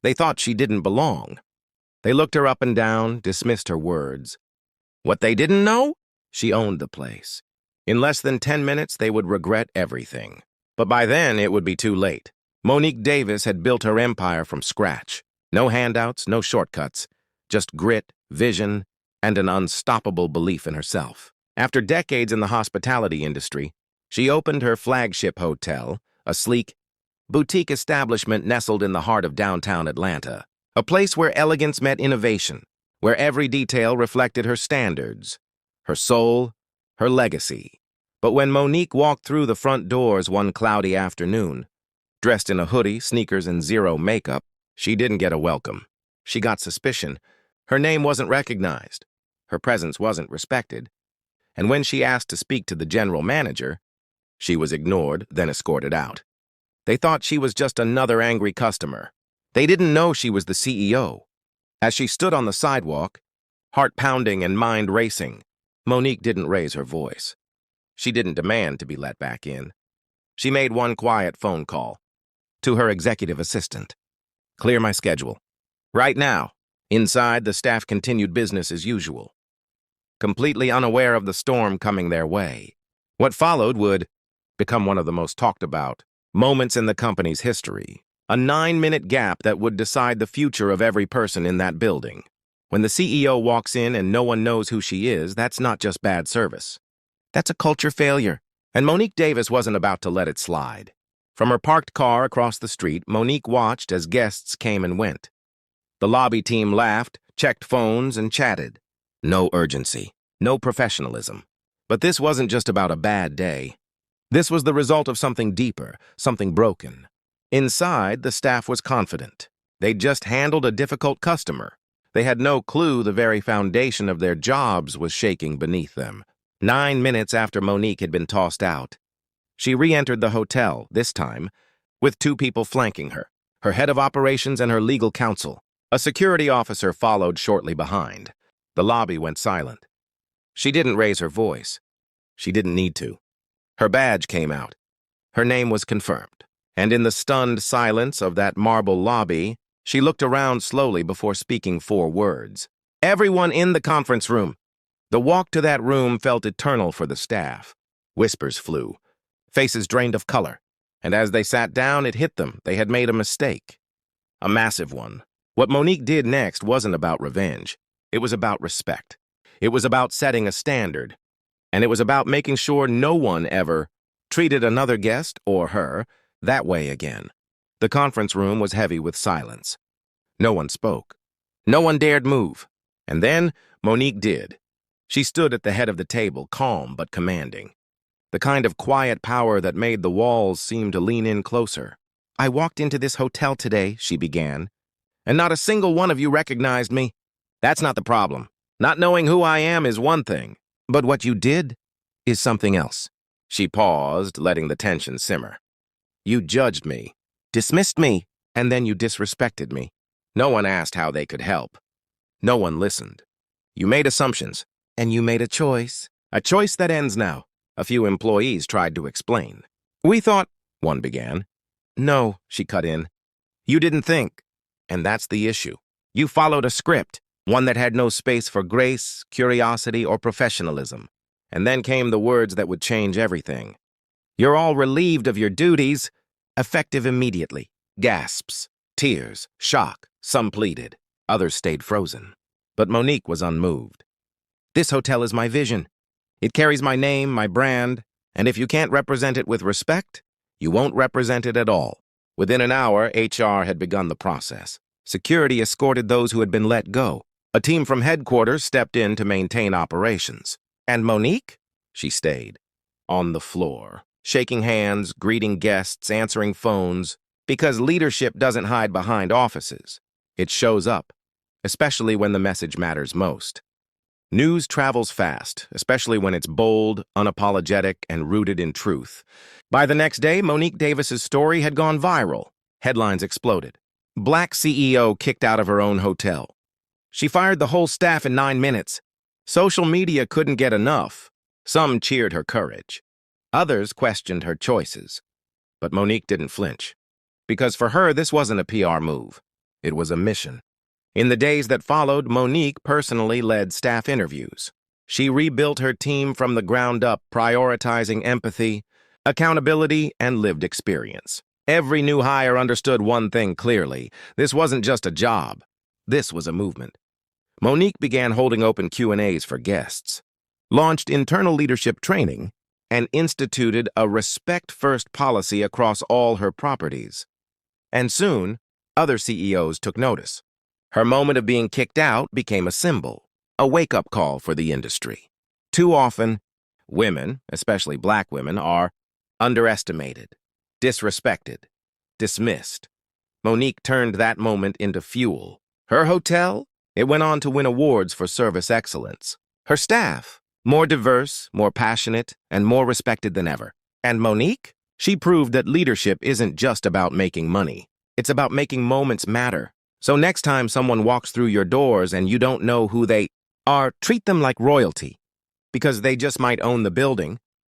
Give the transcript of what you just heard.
They thought she didn't belong. They looked her up and down, dismissed her words. What they didn't know? She owned the place. In less than 10 minutes, they would regret everything. But by then, it would be too late. Monique Davis had built her empire from scratch. No handouts, no shortcuts, just grit, vision, and an unstoppable belief in herself. After decades in the hospitality industry, she opened her flagship hotel, a sleek, boutique establishment nestled in the heart of downtown Atlanta. A place where elegance met innovation, where every detail reflected her standards, her soul, her legacy. But when Monique walked through the front doors one cloudy afternoon, dressed in a hoodie, sneakers, and zero makeup, she didn't get a welcome. She got suspicion. Her name wasn't recognized. Her presence wasn't respected. And when she asked to speak to the general manager, she was ignored, then escorted out. They thought she was just another angry customer. They didn't know she was the CEO. As she stood on the sidewalk, heart pounding and mind racing, Monique didn't raise her voice. She didn't demand to be let back in. She made one quiet phone call to her executive assistant. Clear my schedule. Right now. Inside, the staff continued business as usual, completely unaware of the storm coming their way. What followed would become one of the most talked about moments in the company's history, a 9-minute gap that would decide the future of every person in that building. When the CEO walks in and no one knows who she is, that's not just bad service. That's a culture failure, and Monique Davis wasn't about to let it slide. From her parked car across the street, Monique watched as guests came and went. The lobby team laughed, checked phones, and chatted. No urgency, no professionalism. But this wasn't just about a bad day. This was the result of something deeper, something broken. Inside, the staff was confident. They'd just handled a difficult customer. They had no clue the very foundation of their jobs was shaking beneath them. 9 minutes after Monique had been tossed out, she re-entered the hotel, this time, with 2 people flanking her, her head of operations and her legal counsel. A security officer followed shortly behind. The lobby went silent. She didn't raise her voice. She didn't need to. Her badge came out. Her name was confirmed. And in the stunned silence of that marble lobby, she looked around slowly before speaking 4 words. Everyone in the conference room. The walk to that room felt eternal for the staff. Whispers flew. Faces drained of color. And as they sat down, it hit them. They had made a mistake. A massive one. What Monique did next wasn't about revenge. It was about respect. It was about setting a standard. And it was about making sure no one ever treated another guest, or her, that way again. The conference room was heavy with silence. No one spoke. No one dared move. And then Monique did. She stood at the head of the table, calm but commanding. The kind of quiet power that made the walls seem to lean in closer. I walked into this hotel today, she began, and not a single one of you recognized me. That's not the problem. Not knowing who I am is one thing, but what you did is something else. She paused, letting the tension simmer. You judged me, dismissed me, and then you disrespected me. No one asked how they could help. No one listened. You made assumptions, and you made a choice that ends now. A few employees tried to explain. We thought, one began. No, she cut in. You didn't think. And that's the issue. You followed a script, one that had no space for grace, curiosity, or professionalism. And then came the words that would change everything. You're all relieved of your duties, effective immediately. Gasps, tears, shock. Some pleaded. Others stayed frozen. But Monique was unmoved. This hotel is my vision. It carries my name, my brand, and if you can't represent it with respect, you won't represent it at all. Within an hour, HR had begun the process. Security escorted those who had been let go. A team from headquarters stepped in to maintain operations. And Monique? She stayed. On the floor, shaking hands, greeting guests, answering phones, because leadership doesn't hide behind offices. It shows up, especially when the message matters most. News travels fast, especially when it's bold, unapologetic, and rooted in truth. By the next day, Monique Davis's story had gone viral. Headlines exploded. Black CEO kicked out of her own hotel. She fired the whole staff in 9 minutes. Social media couldn't get enough. Some cheered her courage. Others questioned her choices. But Monique didn't flinch. Because for her, this wasn't a PR move. It was a mission. In the days that followed, Monique personally led staff interviews. She rebuilt her team from the ground up, prioritizing empathy, accountability, and lived experience. Every new hire understood one thing clearly. This wasn't just a job. This was a movement. Monique began holding open Q&As for guests, launched internal leadership training, and instituted a respect-first policy across all her properties. And soon, other CEOs took notice. Her moment of being kicked out became a symbol, a wake-up call for the industry. Too often, women, especially black women, are underestimated, disrespected, dismissed. Monique turned that moment into fuel. Her hotel? It went on to win awards for service excellence. Her staff? More diverse, more passionate, and more respected than ever. And Monique? She proved that leadership isn't just about making money. It's about making moments matter. So next time someone walks through your doors and you don't know who they are, treat them like royalty. Because they just might own the building,